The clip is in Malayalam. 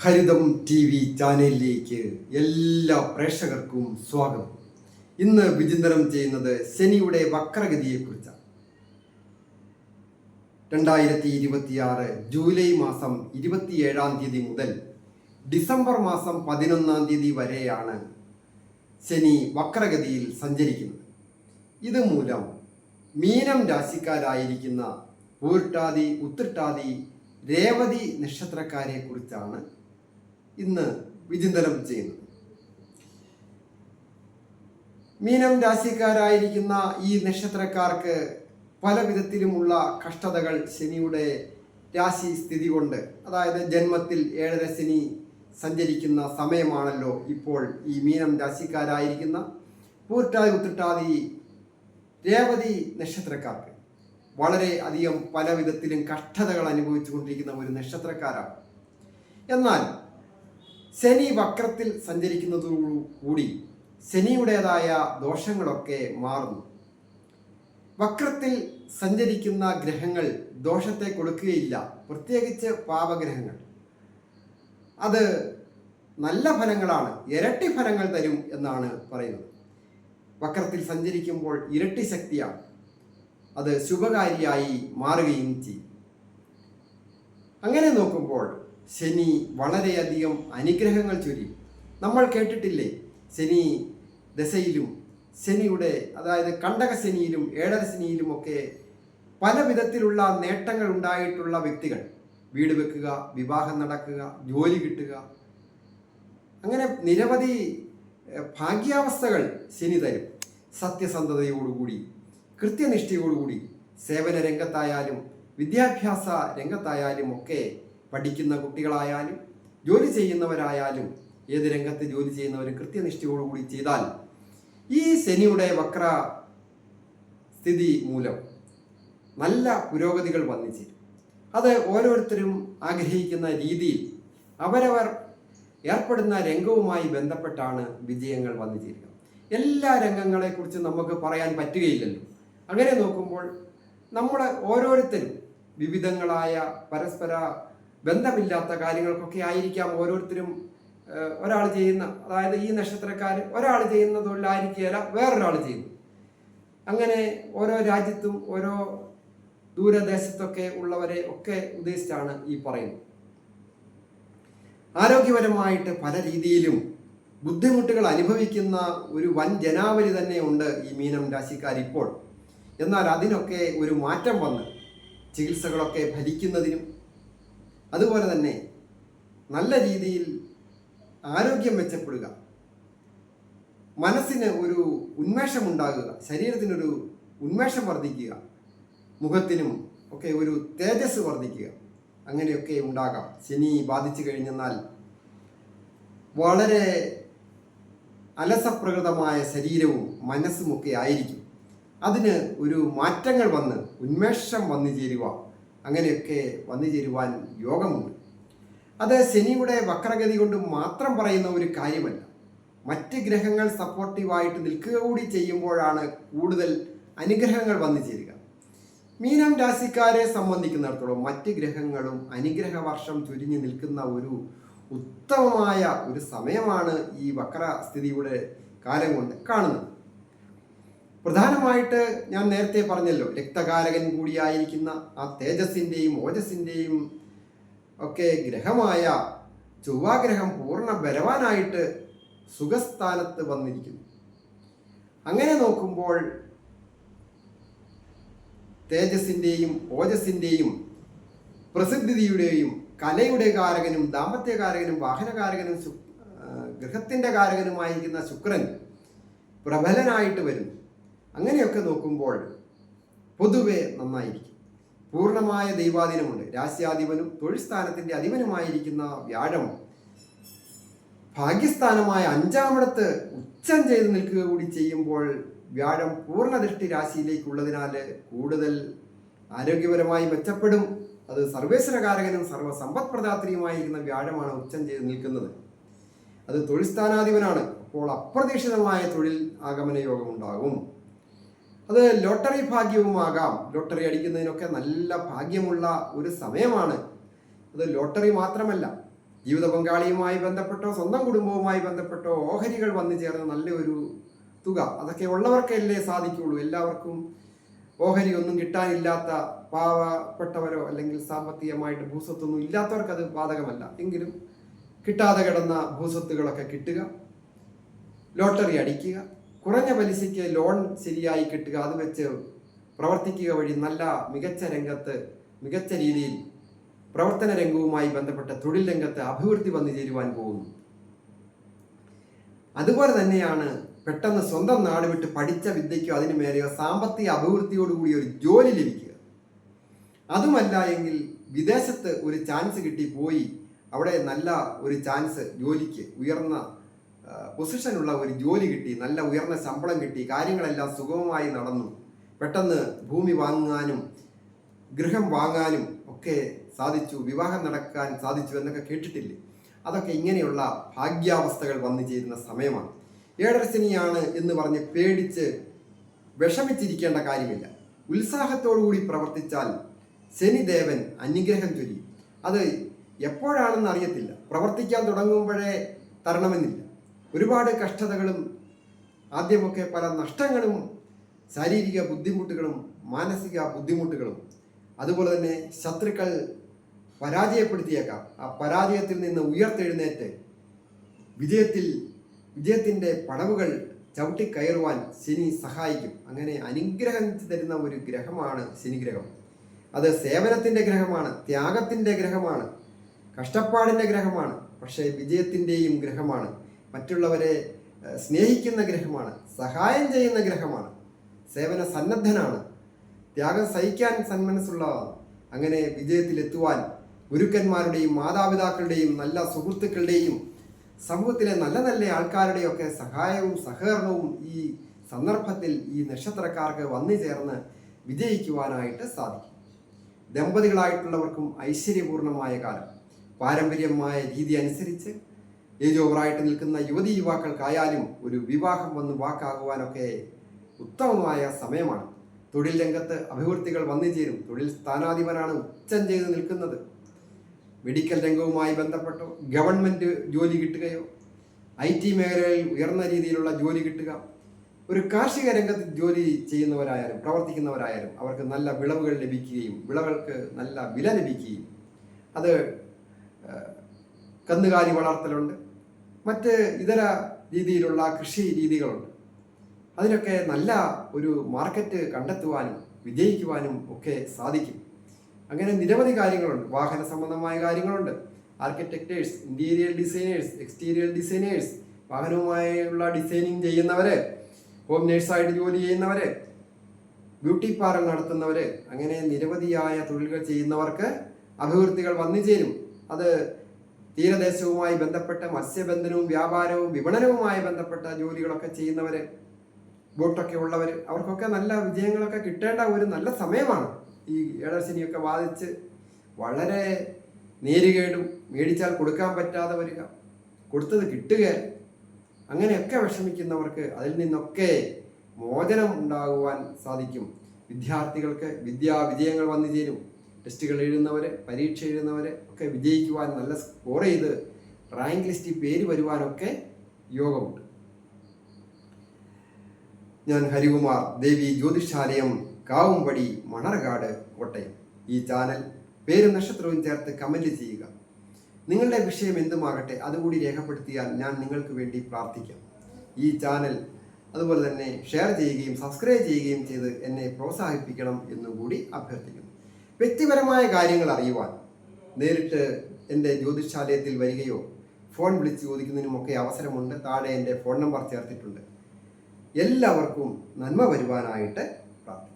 ഹരിതം ടി വി ചാനലിലേക്ക് എല്ലാ പ്രേക്ഷകർക്കും സ്വാഗതം. ഇന്ന് വിചിന്തനം ചെയ്യുന്നത് ശനിയുടെ വക്രഗതിയെക്കുറിച്ചാണ്. 2026 ജൂലൈ മാസം 27-ാം തീയതി മുതൽ ഡിസംബർ മാസം 11-ാം തീയതി വരെയാണ് ശനി വക്രഗതിയിൽ സഞ്ചരിക്കുന്നത്. ഇതുമൂലം മീനം രാശിക്കാരായിരിക്കുന്ന പൂർട്ടാതി, ഉത്രട്ടാതി, രേവതി നക്ഷത്രക്കാരെ കുറിച്ചാണ് ഇന്ന് വിചിന്തനം ചെയ്യുന്നത്. മീനം രാശിക്കാരായിരിക്കുന്ന ഈ നക്ഷത്രക്കാർക്ക് പല വിധത്തിലുമുള്ള കഷ്ടതകൾ ശനിയുടെ രാശി സ്ഥിതി കൊണ്ട്, അതായത് ജന്മത്തിൽ 7.5 ശനി സഞ്ചരിക്കുന്ന സമയമാണല്ലോ ഇപ്പോൾ ഈ മീനം രാശിക്കാരായിരിക്കുന്ന പൂർട്ടാതി, ഉത്രട്ടാതി, രേവതി നക്ഷത്രക്കാർക്ക് വളരെ അധികം പല വിധത്തിലും കഷ്ടതകൾ അനുഭവിച്ചു കൊണ്ടിരിക്കുന്ന ഒരു നക്ഷത്രക്കാരാണ്. എന്നാൽ ശനി വക്രത്തിൽ സഞ്ചരിക്കുന്നതോടുകൂടി ശനിയുടേതായ ദോഷങ്ങളൊക്കെ മാറുന്നു. വക്രത്തിൽ സഞ്ചരിക്കുന്ന ഗ്രഹങ്ങൾ ദോഷത്തെ കൊടുക്കുകയില്ല, പ്രത്യേകിച്ച് പാപഗ്രഹങ്ങൾ. അത് നല്ല ഫലങ്ങളാണ്, ഇരട്ടി ഫലങ്ങൾ തരും എന്നാണ് പറയുന്നത്. വക്രത്തിൽ സഞ്ചരിക്കുമ്പോൾ ഇരട്ടി ശക്തിയാണ്, അത് ശുഭകാരിയായി മാറുകയും ചെയ്യും. അങ്ങനെ നോക്കുമ്പോൾ ശനി വളരെയധികം അനുഗ്രഹങ്ങൾ ചൊരിയും. നമ്മൾ കേട്ടിട്ടില്ലേ, ശനി ദശയിലും ശനിയുടെ, അതായത് കണ്ടകശനിയിലും 7.5 ശനിയിലുമൊക്കെ പല വിധത്തിലുള്ള നേട്ടങ്ങൾ ഉണ്ടായിട്ടുള്ള വ്യക്തികൾ, വീട് വെക്കുക, വിവാഹം നടക്കുക, ജോലി കിട്ടുക, അങ്ങനെ നിരവധി ഭാഗ്യാവസ്ഥകൾ ശനി തരും. സത്യസന്ധതയോടുകൂടി, കൃത്യനിഷ്ഠയോടുകൂടി സേവന രംഗത്തായാലും വിദ്യാഭ്യാസ രംഗത്തായാലും ഒക്കെ, പഠിക്കുന്ന കുട്ടികളായാലും ജോലി ചെയ്യുന്നവരായാലും ഏത് രംഗത്ത് ജോലി ചെയ്യുന്നവരും കൃത്യനിഷ്ഠയോടുകൂടി ചെയ്താൽ ഈ ശനിയുടെ വക്ര സ്ഥിതി മൂലം നല്ല പുരോഗതികൾ വന്നു ചേരും. അത് ഓരോരുത്തരും ആഗ്രഹിക്കുന്ന രീതിയിൽ അവരവർ ഏർപ്പെടുന്ന രംഗവുമായി ബന്ധപ്പെട്ടാണ് വിജയങ്ങൾ വന്നു ചേരുക. എല്ലാ രംഗങ്ങളെക്കുറിച്ച് നമുക്ക് പറയാൻ പറ്റുകയില്ലല്ലോ. അങ്ങനെ നോക്കുമ്പോൾ നമ്മൾ ഓരോരുത്തരും വിവിധങ്ങളായ പരസ്പര ബന്ധമില്ലാത്ത കാര്യങ്ങൾക്കൊക്കെ ആയിരിക്കാം ഓരോരുത്തരും ഒരാൾ ചെയ്യുന്ന, അതായത് ഈ നക്ഷത്രക്കാർ ഒരാൾ ചെയ്യുന്ന തൊഴിലായിരിക്കുകയില്ല വേറൊരാൾ ചെയ്യുന്നു. അങ്ങനെ ഓരോ രാജ്യത്തും ഓരോ ദൂരദേശത്തൊക്കെ ഉള്ളവരെ ഒക്കെ ഉദ്ദേശിച്ചാണ് ഈ പറയുന്നത്. ആരോഗ്യപരമായിട്ട് പല രീതിയിലും ബുദ്ധിമുട്ടുകൾ അനുഭവിക്കുന്ന ഒരു വൻ ജനാവലി തന്നെ ഉണ്ട് ഈ മീനം രാശിക്കാർ ഇപ്പോൾ. എന്നാൽ അതിനൊക്കെ ഒരു മാറ്റം വന്ന് ചികിത്സകളൊക്കെ ഫലിക്കുന്നതിനും അതുപോലെ തന്നെ നല്ല രീതിയിൽ ആരോഗ്യം മെച്ചപ്പെടുക, മനസ്സിന് ഒരു ഉന്മേഷം ഉണ്ടാകുക, ശരീരത്തിനൊരു ഉന്മേഷം വർദ്ധിക്കുക, മുഖത്തിനും ഒക്കെ ഒരു തേജസ് വർദ്ധിക്കുക, അങ്ങനെയൊക്കെ ഉണ്ടാകാം. ശനി ബാധിച്ചു കഴിഞ്ഞെന്നാൽ വളരെ അലസപ്രകൃതമായ ശരീരവും മനസ്സുമൊക്കെ ആയിരിക്കും. അതിന് ഒരു മാറ്റങ്ങൾ വന്ന് ഉന്മേഷം വന്നു ചേരുക, അങ്ങനെയൊക്കെ വന്നു ചേരുവാൻ യോഗമുണ്ട്. അത് ശനിയുടെ വക്രഗതി കൊണ്ട് മാത്രം പറയുന്ന ഒരു കാര്യമല്ല. മറ്റ് ഗ്രഹങ്ങൾ സപ്പോർട്ടീവായിട്ട് നിൽക്കുക കൂടി ചെയ്യുമ്പോഴാണ് കൂടുതൽ അനുഗ്രഹങ്ങൾ വന്നു ചേരുക. മീനം രാശിക്കാരെ സംബന്ധിക്കുന്നിടത്തോളം മറ്റ് ഗ്രഹങ്ങളും അനുഗ്രഹ വർഷം ചുരിഞ്ഞു നിൽക്കുന്ന ഒരു ഉത്തമമായ ഒരു സമയമാണ് ഈ വക്രസ്ഥിതിയുടെ കാലം കൊണ്ട് കാണുന്നത്. പ്രധാനമായിട്ട് ഞാൻ നേരത്തെ പറഞ്ഞല്ലോ, രക്തകാരകൻ കൂടിയായിരിക്കുന്ന ആ തേജസ്സിൻ്റെയും ഓജസ്സിൻ്റെയും ഒക്കെ ഗ്രഹമായ ചൊവ്വാഗ്രഹം പൂർണ്ണ ബലവാനായിട്ട് സുഖസ്ഥാനത്ത് വന്നിരിക്കുന്നു. അങ്ങനെ നോക്കുമ്പോൾ തേജസ്സിൻ്റെയും ഓജസ്സിൻ്റെയും പ്രസിദ്ധിയുടെയും കലയുടെ കാരകനും ദാമ്പത്യകാരകനും വാഹനകാരകനും ഗൃഹത്തിൻ്റെ കാരകനുമായിരിക്കുന്ന ശുക്രൻ പ്രബലനായിട്ട് വരുന്നു. അങ്ങനെയൊക്കെ നോക്കുമ്പോൾ പൊതുവെ നന്നായിരിക്കും. പൂർണ്ണമായ ദൈവാധീനമുണ്ട്. രാശ്യാധിപനും തൊഴിൽ സ്ഥാനത്തിൻ്റെ അധിപനുമായിരിക്കുന്ന വ്യാഴം ഭാഗ്യസ്ഥാനമായ 5-ാമിടത്ത് ഉച്ചം ചെയ്ത് നിൽക്കുക കൂടി ചെയ്യുമ്പോൾ വ്യാഴം പൂർണ്ണദൃഷ്ടി രാശിയിലേക്കുള്ളതിനാൽ കൂടുതൽ ആരോഗ്യപരമായി മെച്ചപ്പെടും. അത് സർവേശ്വരകാരകനും സർവ്വസമ്പത്പ്രദാത്രിയുമായിരിക്കുന്ന വ്യാഴമാണ് ഉച്ചം ചെയ്ത് നിൽക്കുന്നത്. അത് തൊഴിൽ സ്ഥാനാധിപനാണ്. അപ്പോൾ അപ്രതീക്ഷിതമായ തൊഴിൽ ആഗമന യോഗമുണ്ടാകും. അത് ലോട്ടറി ഭാഗ്യവുമാകാം. ലോട്ടറി അടിക്കുന്നതിനൊക്കെ നല്ല ഭാഗ്യമുള്ള ഒരു സമയമാണ്. അത് ലോട്ടറി മാത്രമല്ല, ജീവിത പങ്കാളിയുമായി ബന്ധപ്പെട്ടോ സ്വന്തം കുടുംബവുമായി ബന്ധപ്പെട്ടോ ഓഹരികൾ വന്നു ചേർന്ന് നല്ലൊരു തുക, അതൊക്കെ ഉള്ളവർക്കല്ലേ സാധിക്കുള്ളൂ. എല്ലാവർക്കും ഓഹരി ഒന്നും കിട്ടാനില്ലാത്ത പാവപ്പെട്ടവരോ അല്ലെങ്കിൽ സാമ്പത്തികമായിട്ട് ഭൂസ്വത്തൊന്നും ഇല്ലാത്തവർക്ക് അത് ബാധകമല്ല. എങ്കിലും കിട്ടാതെ കിടന്ന ഭൂസ്വത്തുകളൊക്കെ കിട്ടുക, ലോട്ടറി അടിക്കുക, കുറഞ്ഞ പലിശയ്ക്ക് ലോൺ ശരിയായി കിട്ടുക, അത് വെച്ച് പ്രവർത്തിക്കുക വഴി നല്ല മികച്ച രീതിയിൽ പ്രവർത്തന രംഗവുമായി ബന്ധപ്പെട്ട തൊഴിൽ രംഗത്ത് അഭിവൃദ്ധി വന്നു ചേരുവാൻ പോകുന്നു. അതുപോലെ തന്നെയാണ് പെട്ടെന്ന് സ്വന്തം നാട് വിട്ട് പഠിച്ച വിദ്യയ്ക്കോ അതിനു മേലെയോ സാമ്പത്തിക അഭിവൃദ്ധിയോടുകൂടി ഒരു ജോലി ലഭിക്കുക. അതുമല്ല എങ്കിൽ വിദേശത്ത് ഒരു ചാൻസ് കിട്ടി പോയി അവിടെ നല്ല ഒരു ചാൻസ്, ജോലിക്ക് ഉയർന്ന പൊസിഷനുള്ള ഒരു ജോലി കിട്ടി, നല്ല ഉയർന്ന ശമ്പളം കിട്ടി, കാര്യങ്ങളെല്ലാം സുഗമമായി നടന്നു, പെട്ടെന്ന് ഭൂമി വാങ്ങാനും ഗൃഹം വാങ്ങാനും ഒക്കെ സാധിച്ചു, വിവാഹം നടക്കാൻ സാധിച്ചു എന്നൊക്കെ കേട്ടിട്ടില്ലേ? അതൊക്കെ ഇങ്ങനെയുള്ള ഭാഗ്യാവസ്ഥകൾ വന്നു ചേരുന്ന സമയമാണ്. ഏഴരശനിയാണ് എന്ന് പറഞ്ഞ് പേടിച്ച് വിഷമിച്ചിരിക്കേണ്ട കാര്യമില്ല. ഉത്സാഹത്തോടുകൂടി പ്രവർത്തിച്ചാൽ ശനിദേവൻ അനുഗ്രഹം ചൊരിയും. അത് എപ്പോഴാണെന്ന് അറിയത്തില്ല, പ്രവർത്തിക്കാൻ തുടങ്ങുമ്പോഴേ തരണമെന്നില്ല. ഒരുപാട് കഷ്ടതകളും ആദ്യമൊക്കെ പല നഷ്ടങ്ങളും, ശാരീരിക ബുദ്ധിമുട്ടുകളും മാനസിക ബുദ്ധിമുട്ടുകളും, അതുപോലെ തന്നെ ശത്രുക്കൾ പരാജയപ്പെടുത്തിയേക്കാം. ആ പരാജയത്തിൽ നിന്ന് ഉയർത്തെഴുന്നേറ്റ് വിജയത്തിൻ്റെ പടവുകൾ ചവിട്ടിക്കയറുവാൻ ശനി സഹായിക്കും. അങ്ങനെ അനുഗ്രഹം തരുന്ന ഒരു ഗ്രഹമാണ് ശനിഗ്രഹം. അത് സേവനത്തിൻ്റെ ഗ്രഹമാണ്, ത്യാഗത്തിൻ്റെ ഗ്രഹമാണ്, കഷ്ടപ്പാടിൻ്റെ ഗ്രഹമാണ്, പക്ഷേ വിജയത്തിൻ്റെയും ഗ്രഹമാണ്, മറ്റുള്ളവരെ സ്നേഹിക്കുന്ന ഗ്രഹമാണ്, സഹായം ചെയ്യുന്ന ഗ്രഹമാണ്, സേവന സന്നദ്ധനാണ്, ത്യാഗം സഹിക്കാൻ സന്മനസ്സുള്ളതാണ്. അങ്ങനെ വിജയത്തിലെത്തുവാൻ ഗുരുക്കന്മാരുടെയും മാതാപിതാക്കളുടെയും നല്ല സുഹൃത്തുക്കളുടെയും സമൂഹത്തിലെ നല്ല നല്ല ആൾക്കാരുടെയൊക്കെ സഹായവും സഹകരണവും ഈ സന്ദർഭത്തിൽ ഈ നക്ഷത്രക്കാർക്ക് വന്നു ചേർന്ന് വിജയിക്കുവാനായിട്ട് സാധിക്കും. ദമ്പതികളായിട്ടുള്ളവർക്കും ഐശ്വര്യപൂർണമായ കാലം. പാരമ്പര്യമായ രീതി അനുസരിച്ച് ഏജ് ഓവറായിട്ട് നിൽക്കുന്ന യുവതി യുവാക്കൾക്കായാലും ഒരു വിവാഹം വന്ന് വാക്കാകുവാനൊക്കെ ഉത്തമമായ സമയമാണ്. തൊഴിൽ രംഗത്ത് അഭിവൃദ്ധികൾ വന്നു ചേരും. തൊഴിൽ സ്ഥാനാധിപനാണ് ഉച്ചം ചെയ്ത് നിൽക്കുന്നത്. മെഡിക്കൽ രംഗവുമായി ബന്ധപ്പെട്ടോ ഗവൺമെൻറ് ജോലി കിട്ടുകയോ IT മേഖലയിൽ ഉയർന്ന രീതിയിലുള്ള ജോലി കിട്ടുക, ഒരു കാർഷിക രംഗത്ത് ജോലി ചെയ്യുന്നവരായാലും പ്രവർത്തിക്കുന്നവരായാലും അവർക്ക് നല്ല വിളവുകൾ ലഭിക്കുകയും വിളകൾക്ക് നല്ല വില ലഭിക്കുകയും, അത് കന്നുകാലി വളർത്തലുണ്ട്, മറ്റ് ഇതര രീതിയിലുള്ള കൃഷി രീതികളുണ്ട്, അതിനൊക്കെ നല്ല ഒരു മാർക്കറ്റ് കണ്ടെത്തുവാനും വിജയിക്കുവാനും ഒക്കെ സാധിക്കും. അങ്ങനെ നിരവധി കാര്യങ്ങളുണ്ട്. വാഹന സംബന്ധമായ കാര്യങ്ങളുണ്ട്. Architects, interior designers, exterior designers, വാഹനവുമായുള്ള ഡിസൈനിങ് ചെയ്യുന്നവര്, ഹോം നേഴ്സായിട്ട് ജോലി ചെയ്യുന്നവര്, ബ്യൂട്ടി പാർലർ നടത്തുന്നവര്, അങ്ങനെ നിരവധിയായ തൊഴിലുകൾ ചെയ്യുന്നവർക്ക് അഭിവൃദ്ധികൾ വന്നു ചേരും. അത് തീരദേശവുമായി ബന്ധപ്പെട്ട മത്സ്യബന്ധനവും വ്യാപാരവും വിപണനവുമായി ബന്ധപ്പെട്ട ജോലികളൊക്കെ ചെയ്യുന്നവര്, ബോട്ടൊക്കെ ഉള്ളവർ, അവർക്കൊക്കെ നല്ല വിജയങ്ങളൊക്കെ കിട്ടേണ്ട ഒരു നല്ല സമയമാണ്. ഈ ഏഴരശനിയൊക്കെ ബാധിച്ച് വളരെ നേരുകേടും മേടിച്ചാൽ കൊടുക്കാൻ പറ്റാതെ വരിക, കൊടുത്തത് കിട്ടുക, അങ്ങനെയൊക്കെ വിഷമിക്കുന്നവർക്ക് അതിൽ നിന്നൊക്കെ മോചനം ഉണ്ടാകുവാൻ സാധിക്കും. വിദ്യാർത്ഥികൾക്ക് വിജയങ്ങൾ വന്നു ചേരും. ടെസ്റ്റുകൾ എഴുതുന്നവർ, പരീക്ഷ എഴുതുന്നവർ ഒക്കെ വിജയിക്കുവാൻ, നല്ല സ്കോർ ചെയ്ത് റാങ്ക് ലിസ്റ്റിൽ പേര് വരുവാനൊക്കെ യോഗമുണ്ട്. ഞാൻ ഹരികുമാർ, ദേവി ജ്യോതിഷാലയം, കാവുംപടി, മണർകാട്, കോട്ടയം. ഈ ചാനൽ പേരും നക്ഷത്രവും ചേർത്ത് കമൻറ്റ് ചെയ്യുക. നിങ്ങളുടെ വിഷയം എന്തുമാകട്ടെ അതുകൂടി രേഖപ്പെടുത്തിയാൽ ഞാൻ നിങ്ങൾക്ക് വേണ്ടി പ്രാർത്ഥിക്കാം. ഈ ചാനൽ അതുപോലെ തന്നെ ഷെയർ ചെയ്യുകയും സബ്സ്ക്രൈബ് ചെയ്യുകയും ചെയ്ത് എന്നെ പ്രോത്സാഹിപ്പിക്കണം എന്നുകൂടി അഭ്യർത്ഥിക്കുന്നു. വ്യക്തിപരമായ കാര്യങ്ങൾ അറിയുവാൻ നേരിട്ട് എൻ്റെ ജ്യോതിഷാലയത്തിൽ വരികയോ ഫോൺ വിളിച്ച് ചോദിക്കുന്നതിനുമൊക്കെ അവസരമുണ്ട്. താഴെ എൻ്റെ ഫോൺ നമ്പർ ചേർത്തിട്ടുണ്ട്. എല്ലാവർക്കും നന്മ വരുവാനായിട്ട് പ്രാർത്ഥിക്കുന്നു.